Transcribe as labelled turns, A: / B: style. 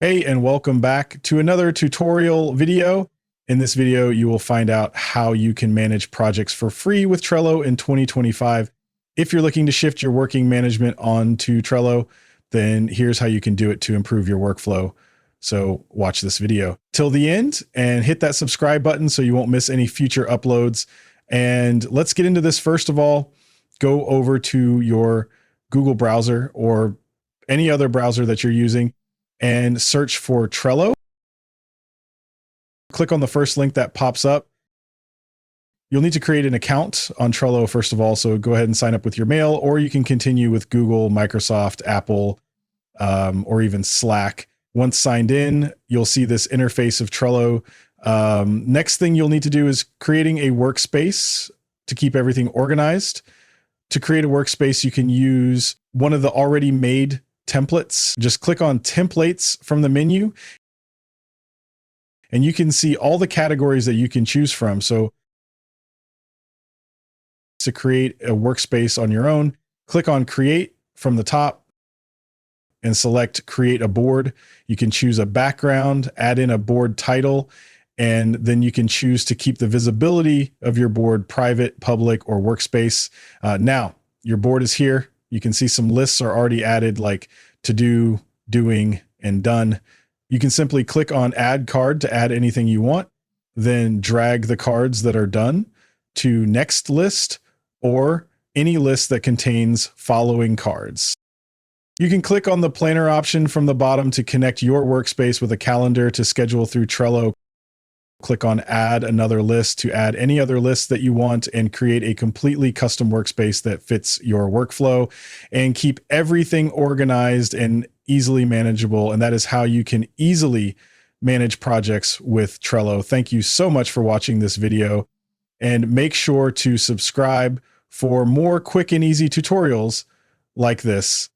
A: Hey, and welcome back to another tutorial video. In this video, you will find out how you can manage projects for free with Trello in 2025. If you're looking to shift your working management onto Trello, then here's how you can do it to improve your workflow. So watch this video till the end and hit that subscribe button so you won't miss any future uploads. And let's get into this. First of all, go over to your Google browser or any other browser that you're using and search for Trello. Click on the first link that pops up. You'll need to create an account on Trello, first of all, so go ahead and sign up with your mail, or you can continue with Google, Microsoft, Apple, or even Slack. Once signed in, you'll see this interface of Trello. Next thing you'll need to do is creating a workspace to keep everything organized. To create a workspace, you can use one of the already made templates. Just click on templates from the menu and you can see all the categories that you can choose from. So to create a workspace on your own, click on create from the top and select create a board. You can choose a background, add in a board title, and then you can choose to keep the visibility of your board private, public, or workspace. Now your board is here. You can see some lists are already added, like to do, doing, and done. You can simply click on add card to add anything you want, then drag the cards that are done to next list or any list that contains following cards. You can click on the planner option from the bottom to connect your workspace with a calendar to schedule through Trello. Click on add another list to add any other lists that you want and create a completely custom workspace that fits your workflow and keep everything organized and easily manageable. And that is how you can easily manage projects with Trello. Thank you so much for watching this video, and make sure to subscribe for more quick and easy tutorials like this.